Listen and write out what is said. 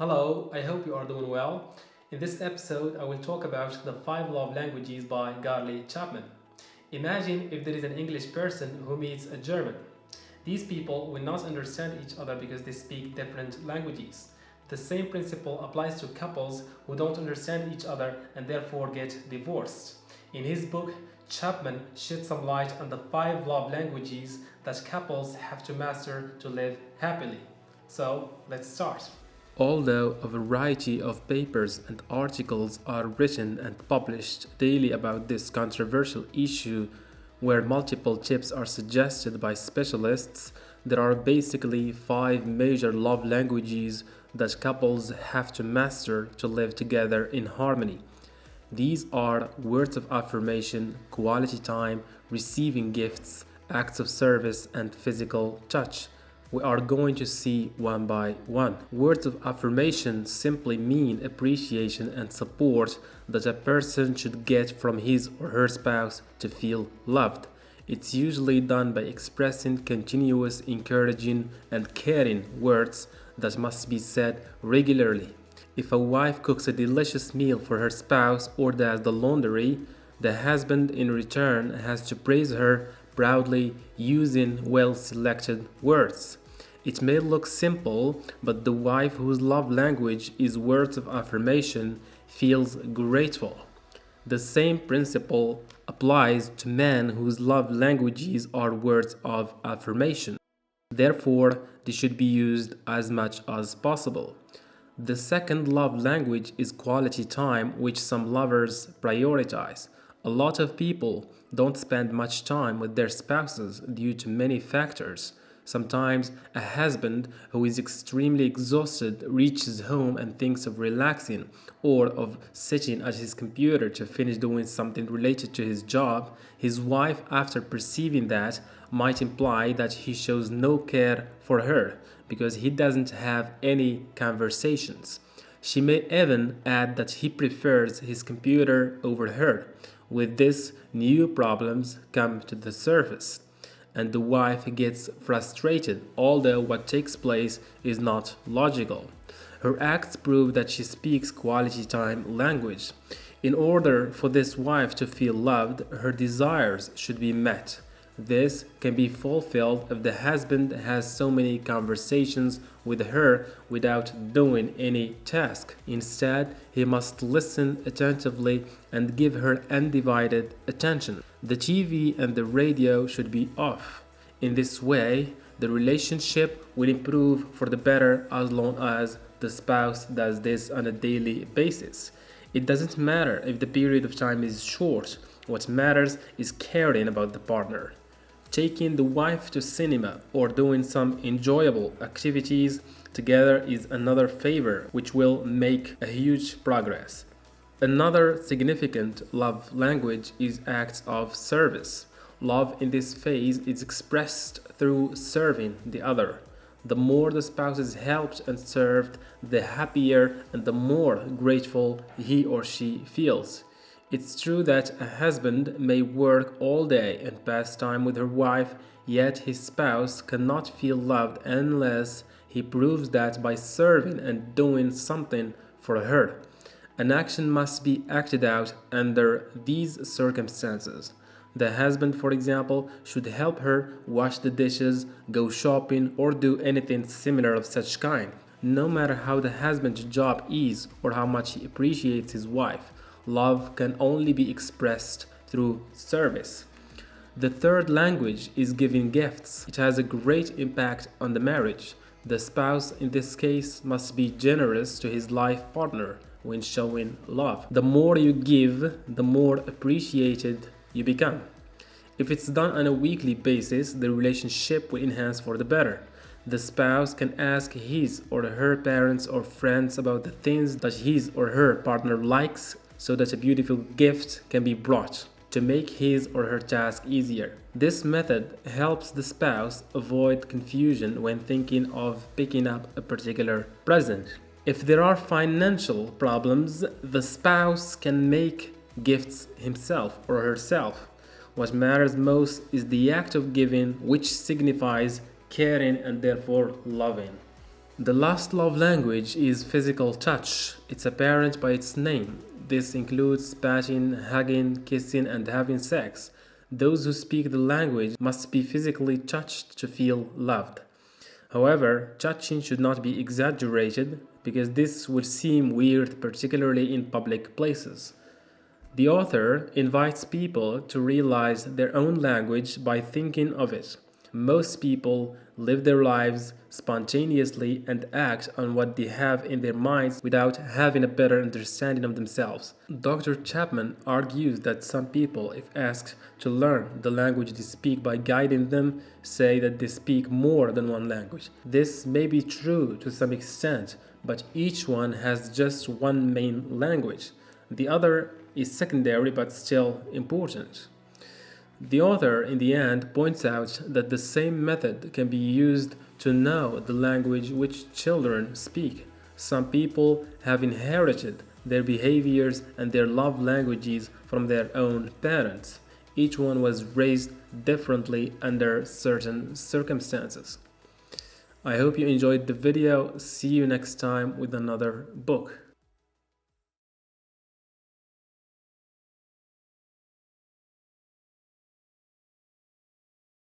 Hello, I hope you are doing well. In this episode, I will talk about the 5 love languages by Garly Chapman. Imagine if there is an English person who meets a German. These people will not understand each other because they speak different languages. The same principle applies to couples who don't understand each other and therefore get divorced. In his book, Chapman shed some light on the 5 love languages that couples have to master to live happily. So, let's start. Although a variety of papers and articles are written and published daily about this controversial issue, where multiple tips are suggested by specialists, there are basically 5 major love languages that couples have to master to live together in harmony. These are words of affirmation, quality time, receiving gifts, acts of service, and physical touch. We are going to see one by one. Words of affirmation simply mean appreciation and support that a person should get from his or her spouse to feel loved. It's usually done by expressing continuous, encouraging, and caring words that must be said regularly. If a wife cooks a delicious meal for her spouse or does the laundry, the husband in return has to praise her proudly using well selected words. It may look simple, but the wife whose love language is words of affirmation feels grateful. The same principle applies to men whose love languages are words of affirmation. Therefore, they should be used as much as possible. The second love language is quality time, which some lovers prioritize. A lot of people don't spend much time with their spouses due to many factors. Sometimes a husband who is extremely exhausted reaches home and thinks of relaxing or of sitting at his computer to finish doing something related to his job. His wife, after perceiving that, might imply that he shows no care for her because he doesn't have any conversations. She may even add that he prefers his computer over her. With this, new problems come to the surface, and the wife gets frustrated, although what takes place is not logical. Her acts prove that she speaks quality time language. In order for this wife to feel loved, her desires should be met. This can be fulfilled if the husband has so many conversations with her without doing any task. Instead, he must listen attentively and give her undivided attention. The TV and the radio should be off. In this way, the relationship will improve for the better as long as the spouse does this on a daily basis. It doesn't matter if the period of time is short. What matters is caring about the partner. Taking the wife to cinema or doing some enjoyable activities together is another favor which will make a huge progress. Another significant love language is acts of service. Love in this phase is expressed through serving the other. The more the spouse is helped and served, the happier and the more grateful he or she feels. It's true that a husband may work all day and pass time with her wife, yet his spouse cannot feel loved unless he proves that by serving and doing something for her. An action must be acted out under these circumstances. The husband, for example, should help her wash the dishes, go shopping, or do anything similar of such kind. No matter how the husband's job is or how much he appreciates his wife, love can only be expressed through service. The third language is giving gifts. It has a great impact on the marriage. The spouse, in this case, must be generous to his life partner when showing love. The more you give, the more appreciated you become. If it's done on a weekly basis, the relationship will enhance for the better. The spouse can ask his or her parents or friends about the things that his or her partner likes so that a beautiful gift can be brought to make his or her task easier. This method helps the spouse avoid confusion when thinking of picking up a particular present. If there are financial problems, the spouse can make gifts himself or herself. What matters most is the act of giving, which signifies caring and therefore loving. The last love language is physical touch. It's apparent by its name. This includes patting, hugging, kissing, and having sex. Those who speak the language must be physically touched to feel loved. However, touching should not be exaggerated because this would seem weird, particularly in public places. The author invites people to realize their own language by thinking of it. Most people live their lives spontaneously and act on what they have in their minds without having a better understanding of themselves. Dr. Chapman argues that some people, if asked to learn the language they speak by guiding them, say that they speak more than one language. This may be true to some extent, but each one has just one main language. The other is secondary but still important. The author, in the end, points out that the same method can be used to know the language which children speak. Some people have inherited their behaviors and their love languages from their own parents. Each one was raised differently under certain circumstances. I hope you enjoyed the video. See you next time with another book.